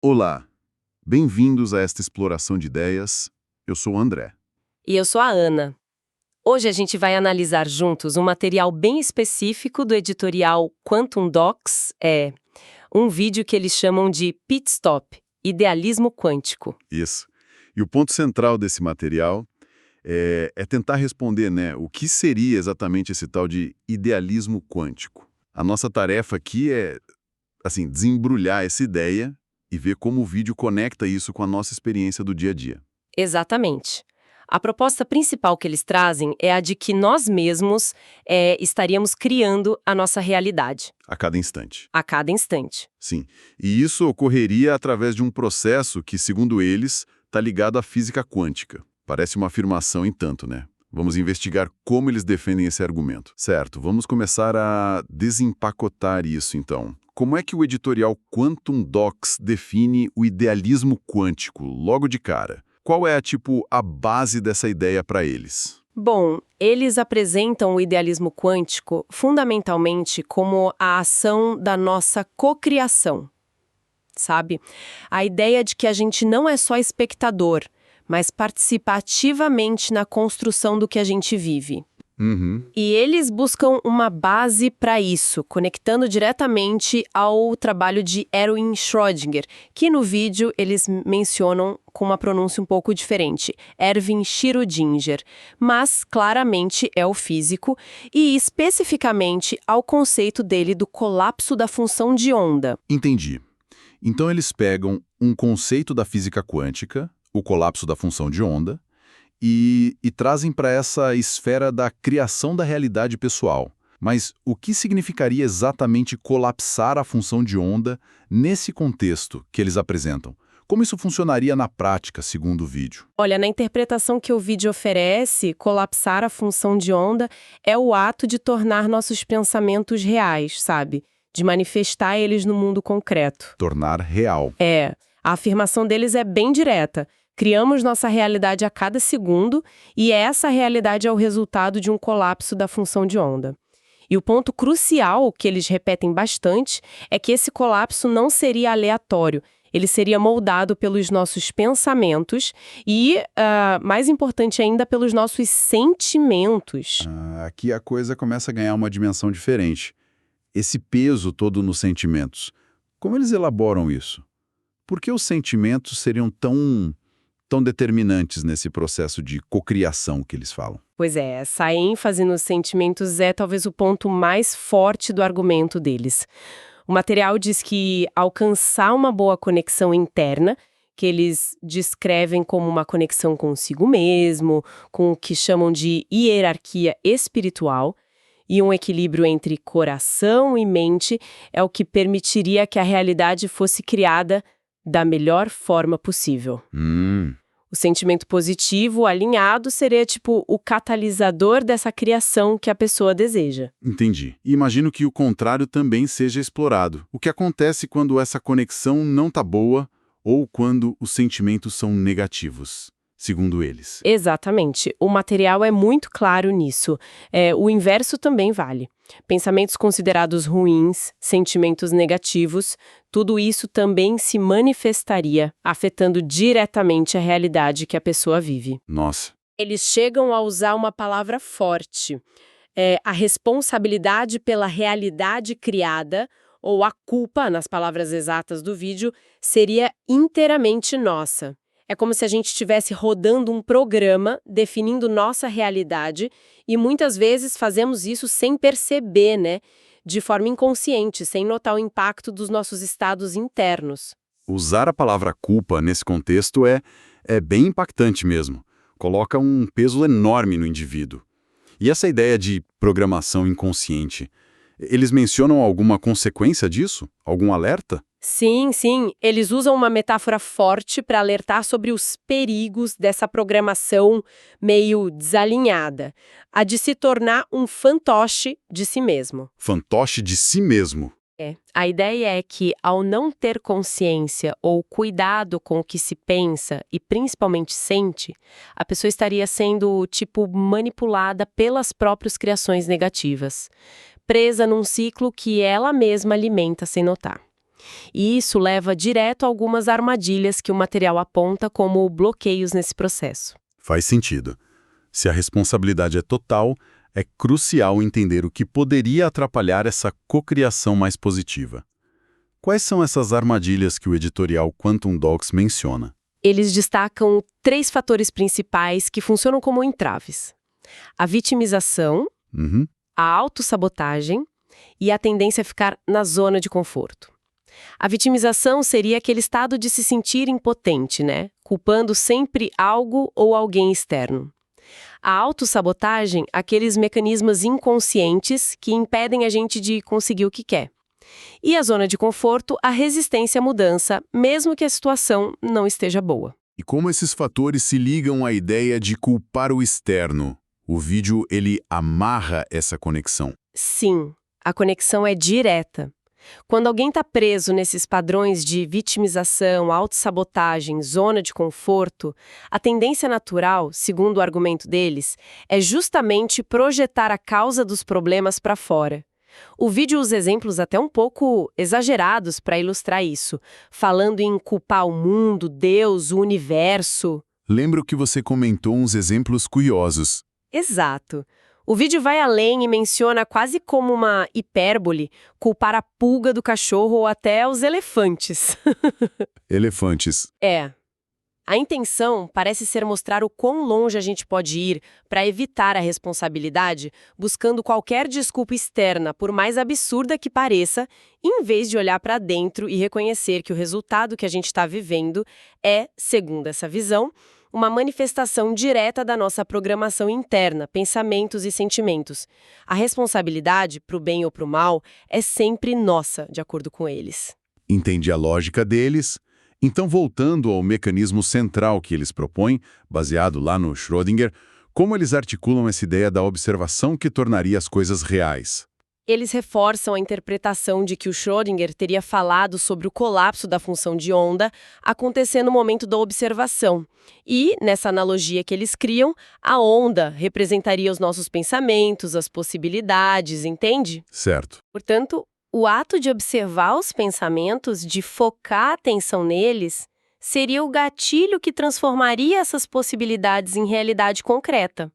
Olá, bem-vindos a esta exploração de ideias. Eu sou o André. E eu sou a Ana. Hoje a gente vai analisar juntos um material bem específico do editorial Quantum Docs, um vídeo que eles chamam de Pit Stop, Idealismo Quântico. Isso. E o ponto central desse material é tentar responder, o que seria exatamente esse tal de idealismo quântico. A nossa tarefa aqui é, desembrulhar essa ideia e ver como o vídeo conecta isso com a nossa experiência do dia a dia. Exatamente. A proposta principal que eles trazem é a de que nós mesmos estaríamos criando a nossa realidade. A cada instante. A cada instante. Sim. E isso ocorreria através de um processo que, segundo eles, está ligado à física quântica. Parece uma afirmação em tanto, né? Vamos investigar como eles defendem esse argumento. Certo, vamos começar a desempacotar isso, então. Como é que o editorial Quantum Docs define o idealismo quântico, logo de cara? Qual é, a base dessa ideia para eles? Bom, eles apresentam o idealismo quântico fundamentalmente como a ação da nossa cocriação, sabe? A ideia de que a gente não é só espectador, mas participa ativamente na construção do que a gente vive. Uhum. E eles buscam uma base para isso, conectando diretamente ao trabalho de Erwin Schrödinger, que no vídeo eles mencionam com uma pronúncia um pouco diferente, Erwin Schrödinger, mas claramente é o físico, e especificamente ao conceito dele do colapso da função de onda. Entendi. Então eles pegam um conceito da física quântica, o colapso da função de onda, e trazem para essa esfera da criação da realidade pessoal. Mas o que significaria exatamente colapsar a função de onda nesse contexto que eles apresentam? Como isso funcionaria na prática, segundo o vídeo? Olha, na interpretação que o vídeo oferece, colapsar a função de onda é o ato de tornar nossos pensamentos reais, sabe? De manifestar eles no mundo concreto. Tornar real. A afirmação deles é bem direta. Criamos nossa realidade a cada segundo e essa realidade é o resultado de um colapso da função de onda. E o ponto crucial, que eles repetem bastante, é que esse colapso não seria aleatório. Ele seria moldado pelos nossos pensamentos e, mais importante ainda, pelos nossos sentimentos. Aqui a coisa começa a ganhar uma dimensão diferente. Esse peso todo nos sentimentos. Como eles elaboram isso? Por que os sentimentos seriam tão determinantes nesse processo de cocriação que eles falam? Pois é, essa ênfase nos sentimentos é talvez o ponto mais forte do argumento deles. O material diz que alcançar uma boa conexão interna, que eles descrevem como uma conexão consigo mesmo, com o que chamam de hierarquia espiritual, e um equilíbrio entre coração e mente é o que permitiria que a realidade fosse criada da melhor forma possível. O sentimento positivo, alinhado, seria o catalisador dessa criação que a pessoa deseja. Entendi. E imagino que o contrário também seja explorado. O que acontece quando essa conexão não está boa ou quando os sentimentos são negativos, segundo eles? Exatamente. O material é muito claro nisso. O inverso também vale. Pensamentos considerados ruins, sentimentos negativos, tudo isso também se manifestaria, afetando diretamente a realidade que a pessoa vive. Nossa. Eles chegam a usar uma palavra forte. A responsabilidade pela realidade criada, ou a culpa, nas palavras exatas do vídeo, seria inteiramente nossa. É como se a gente estivesse rodando um programa definindo nossa realidade e muitas vezes fazemos isso sem perceber, né? De forma inconsciente, sem notar o impacto dos nossos estados internos. Usar a palavra culpa nesse contexto é bem impactante mesmo. Coloca um peso enorme no indivíduo. E essa ideia de programação inconsciente, eles mencionam alguma consequência disso? Algum alerta? Sim, eles usam uma metáfora forte para alertar sobre os perigos dessa programação meio desalinhada, a de se tornar um fantoche de si mesmo. Fantoche de si mesmo. A ideia é que, ao não ter consciência ou cuidado com o que se pensa e principalmente sente, a pessoa estaria sendo, manipulada pelas próprias criações negativas, presa num ciclo que ela mesma alimenta sem notar. E isso leva direto a algumas armadilhas que o material aponta como bloqueios nesse processo. Faz sentido. Se a responsabilidade é total, é crucial entender o que poderia atrapalhar essa cocriação mais positiva. Quais são essas armadilhas que o editorial Quantum Docs menciona? Eles destacam 3 fatores principais que funcionam como entraves: a vitimização, a autossabotagem e a tendência a ficar na zona de conforto. A vitimização seria aquele estado de se sentir impotente, né? Culpando sempre algo ou alguém externo. A autossabotagem, aqueles mecanismos inconscientes que impedem a gente de conseguir o que quer. E a zona de conforto, a resistência à mudança, mesmo que a situação não esteja boa. E como esses fatores se ligam à ideia de culpar o externo? O vídeo, ele amarra essa conexão. Sim, a conexão é direta. Quando alguém está preso nesses padrões de vitimização, autossabotagem, zona de conforto, a tendência natural, segundo o argumento deles, é justamente projetar a causa dos problemas para fora. O vídeo usa exemplos até um pouco exagerados para ilustrar isso, falando em culpar o mundo, Deus, o universo. Lembro que você comentou uns exemplos curiosos. Exato. O vídeo vai além e menciona quase como uma hipérbole culpar a pulga do cachorro ou até os elefantes. Elefantes. É. A intenção parece ser mostrar o quão longe a gente pode ir para evitar a responsabilidade, buscando qualquer desculpa externa, por mais absurda que pareça, em vez de olhar para dentro e reconhecer que o resultado que a gente está vivendo é, segundo essa visão, uma manifestação direta da nossa programação interna, pensamentos e sentimentos. A responsabilidade, para o bem ou para o mal, é sempre nossa, de acordo com eles. Entendi a lógica deles. Então, voltando ao mecanismo central que eles propõem, baseado lá no Schrödinger, como eles articulam essa ideia da observação que tornaria as coisas reais? Eles reforçam a interpretação de que o Schrödinger teria falado sobre o colapso da função de onda acontecer no momento da observação. E, nessa analogia que eles criam, a onda representaria os nossos pensamentos, as possibilidades, entende? Certo. Portanto, o ato de observar os pensamentos, de focar a atenção neles, seria o gatilho que transformaria essas possibilidades em realidade concreta.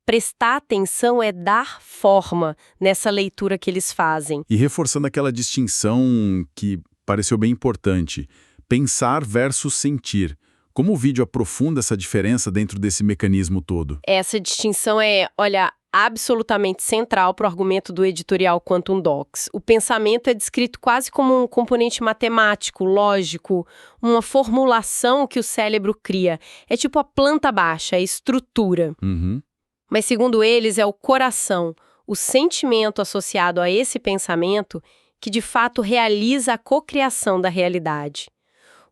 Prestar atenção é dar forma nessa leitura que eles fazem. E reforçando aquela distinção que pareceu bem importante, pensar versus sentir. Como o vídeo aprofunda essa diferença dentro desse mecanismo todo? Essa distinção é, olha, absolutamente central para o argumento do editorial Quantum Docs. O pensamento é descrito quase como um componente matemático, lógico, uma formulação que o cérebro cria. É tipo a planta baixa, a estrutura. Mas, segundo eles, é o coração, o sentimento associado a esse pensamento que, de fato, realiza a cocriação da realidade.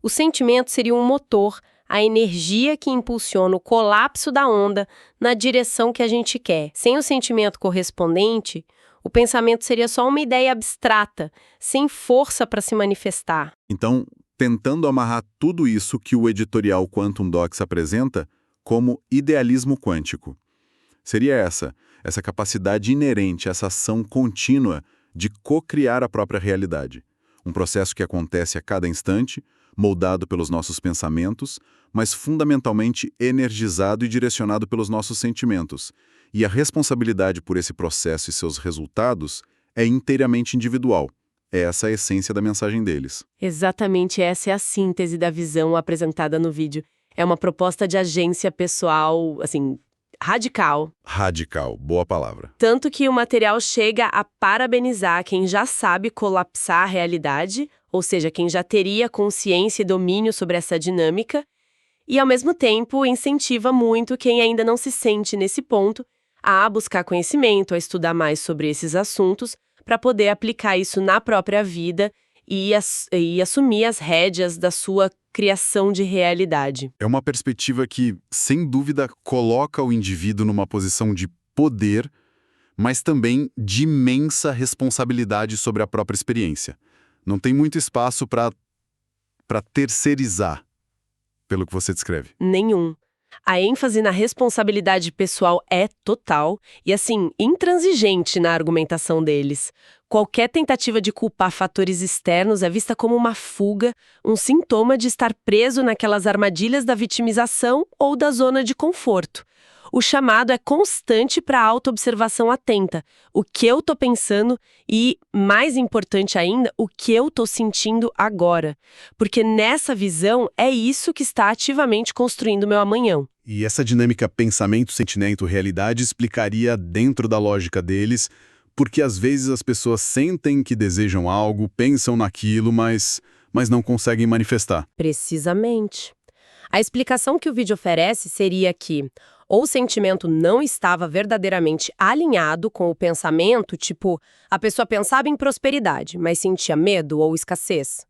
O sentimento seria um motor, a energia que impulsiona o colapso da onda na direção que a gente quer. Sem o sentimento correspondente, o pensamento seria só uma ideia abstrata, sem força para se manifestar. Então, tentando amarrar tudo isso que o editorial Quantum Docs apresenta como idealismo quântico. Seria essa capacidade inerente, essa ação contínua de cocriar a própria realidade. Um processo que acontece a cada instante, moldado pelos nossos pensamentos, mas fundamentalmente energizado e direcionado pelos nossos sentimentos. E a responsabilidade por esse processo e seus resultados é inteiramente individual. É essa a essência da mensagem deles. Exatamente essa é a síntese da visão apresentada no vídeo. É uma proposta de agência pessoal, assim, radical. Radical, boa palavra. Tanto que o material chega a parabenizar quem já sabe colapsar a realidade, ou seja, quem já teria consciência e domínio sobre essa dinâmica, e ao mesmo tempo incentiva muito quem ainda não se sente nesse ponto a buscar conhecimento, a estudar mais sobre esses assuntos, para poder aplicar isso na própria vida e assumir as rédeas da sua criação de realidade. É uma perspectiva que, sem dúvida, coloca o indivíduo numa posição de poder, mas também de imensa responsabilidade sobre a própria experiência. Não tem muito espaço para terceirizar, pelo que você descreve. Nenhum. A ênfase na responsabilidade pessoal é total e, assim, intransigente na argumentação deles. Qualquer tentativa de culpar fatores externos é vista como uma fuga, um sintoma de estar preso naquelas armadilhas da vitimização ou da zona de conforto. O chamado é constante para a autoobservação atenta. O que eu tô pensando e, mais importante ainda, o que eu tô sentindo agora. Porque nessa visão é isso que está ativamente construindo meu amanhã. E essa dinâmica pensamento, sentimento, realidade explicaria dentro da lógica deles, porque às vezes as pessoas sentem que desejam algo, pensam naquilo, mas não conseguem manifestar. Precisamente. A explicação que o vídeo oferece seria que ou o sentimento não estava verdadeiramente alinhado com o pensamento, tipo, a pessoa pensava em prosperidade, mas sentia medo ou escassez.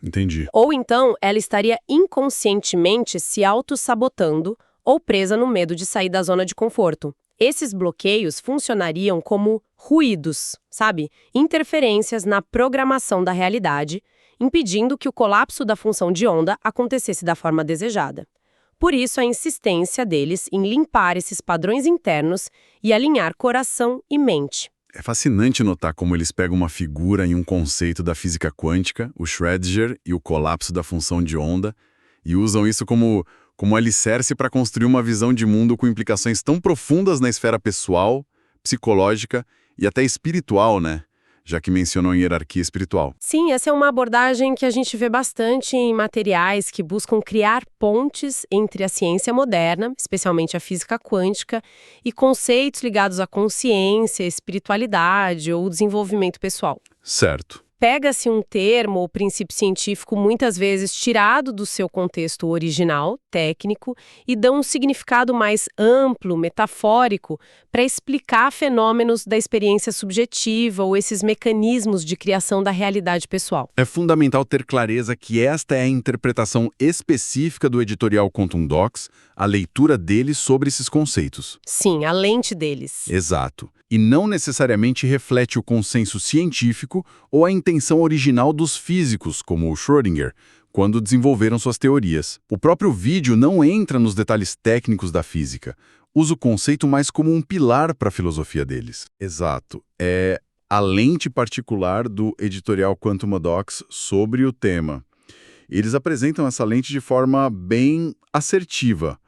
Entendi. Ou então, ela estaria inconscientemente se auto-sabotando ou presa no medo de sair da zona de conforto. Esses bloqueios funcionariam como ruídos, sabe? Interferências na programação da realidade, impedindo que o colapso da função de onda acontecesse da forma desejada. Por isso, a insistência deles em limpar esses padrões internos e alinhar coração e mente. É fascinante notar como eles pegam uma figura e um conceito da física quântica, o Schrödinger e o colapso da função de onda, e usam isso como alicerce para construir uma visão de mundo com implicações tão profundas na esfera pessoal, psicológica e até espiritual, né? Já que mencionou em hierarquia espiritual. Sim, essa é uma abordagem que a gente vê bastante em materiais que buscam criar pontes entre a ciência moderna, especialmente a física quântica, e conceitos ligados à consciência, espiritualidade ou desenvolvimento pessoal. Certo. Pega-se um termo ou princípio científico muitas vezes tirado do seu contexto original, técnico, e dão um significado mais amplo, metafórico, para explicar fenômenos da experiência subjetiva ou esses mecanismos de criação da realidade pessoal. É fundamental ter clareza que esta é a interpretação específica do editorial Quantum Docs, a leitura deles sobre esses conceitos. Sim, a lente deles. Exato. E não necessariamente reflete o consenso científico ou a intenção original dos físicos, como o Schrödinger, quando desenvolveram suas teorias. O próprio vídeo não entra nos detalhes técnicos da física, usa o conceito mais como um pilar para a filosofia deles. Exato. É a lente particular do editorial Quantum Docs sobre o tema. Eles apresentam essa lente de forma bem assertiva,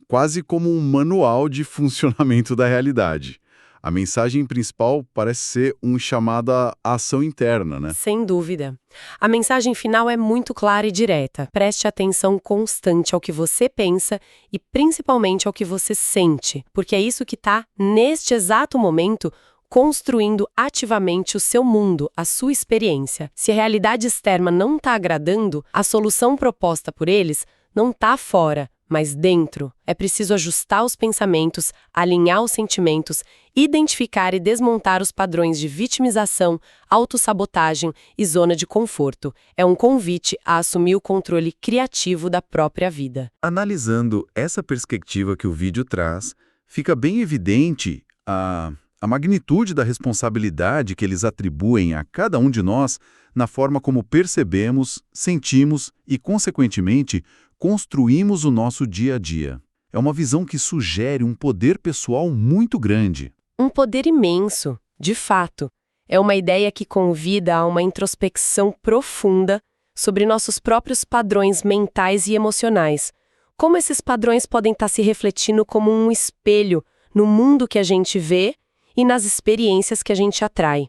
quase como um manual de funcionamento da realidade. A mensagem principal parece ser um chamado à ação interna, né? Sem dúvida. A mensagem final é muito clara e direta. Preste atenção constante ao que você pensa e principalmente ao que você sente, porque é isso que está, neste exato momento, construindo ativamente o seu mundo, a sua experiência. Se a realidade externa não está agradando, a solução proposta por eles não está fora, mas dentro. É preciso ajustar os pensamentos, alinhar os sentimentos, identificar e desmontar os padrões de vitimização, autossabotagem e zona de conforto. É um convite a assumir o controle criativo da própria vida. Analisando essa perspectiva que o vídeo traz, fica bem evidente a magnitude da responsabilidade que eles atribuem a cada um de nós na forma como percebemos, sentimos e, consequentemente, construímos o nosso dia a dia. É uma visão que sugere um poder pessoal muito grande. Um poder imenso, de fato. É uma ideia que convida a uma introspecção profunda sobre nossos próprios padrões mentais e emocionais. Como esses padrões podem estar se refletindo como um espelho no mundo que a gente vê e nas experiências que a gente atrai.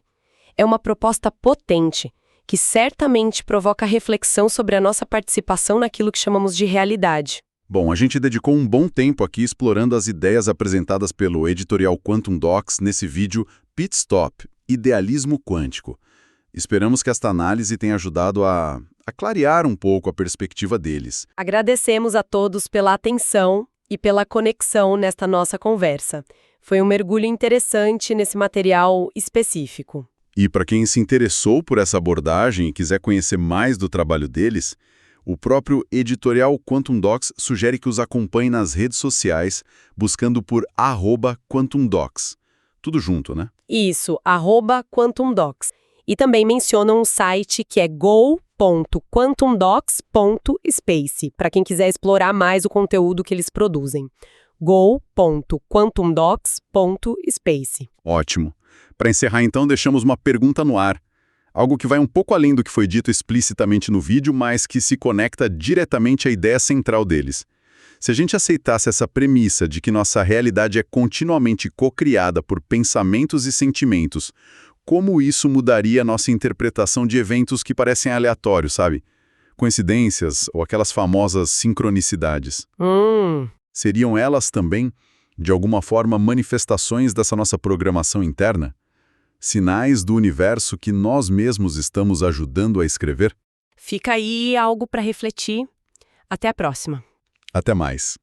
É uma proposta potente, que certamente provoca reflexão sobre a nossa participação naquilo que chamamos de realidade. Bom, a gente dedicou um bom tempo aqui explorando as ideias apresentadas pelo editorial Quantum Docs nesse vídeo Pit Stop, Idealismo Quântico. Esperamos que esta análise tenha ajudado a clarear um pouco a perspectiva deles. Agradecemos a todos pela atenção e pela conexão nesta nossa conversa. Foi um mergulho interessante nesse material específico. E para quem se interessou por essa abordagem e quiser conhecer mais do trabalho deles, o próprio editorial Quantum Docs sugere que os acompanhe nas redes sociais, buscando por @QuantumDocs. Tudo junto, né? Isso, @QuantumDocs. E também mencionam um site que é go.quantumdocs.com. go.quantumdocs.space, para quem quiser explorar mais o conteúdo que eles produzem. go.quantumdocs.space. Ótimo. Para encerrar, então, deixamos uma pergunta no ar. Algo que vai um pouco além do que foi dito explicitamente no vídeo, mas que se conecta diretamente à ideia central deles. Se a gente aceitasse essa premissa de que nossa realidade é continuamente co-criada por pensamentos e sentimentos, como isso mudaria nossa interpretação de eventos que parecem aleatórios, sabe? Coincidências ou aquelas famosas sincronicidades. Seriam elas também, de alguma forma, manifestações dessa nossa programação interna? Sinais do universo que nós mesmos estamos ajudando a escrever? Fica aí algo para refletir. Até a próxima. Até mais.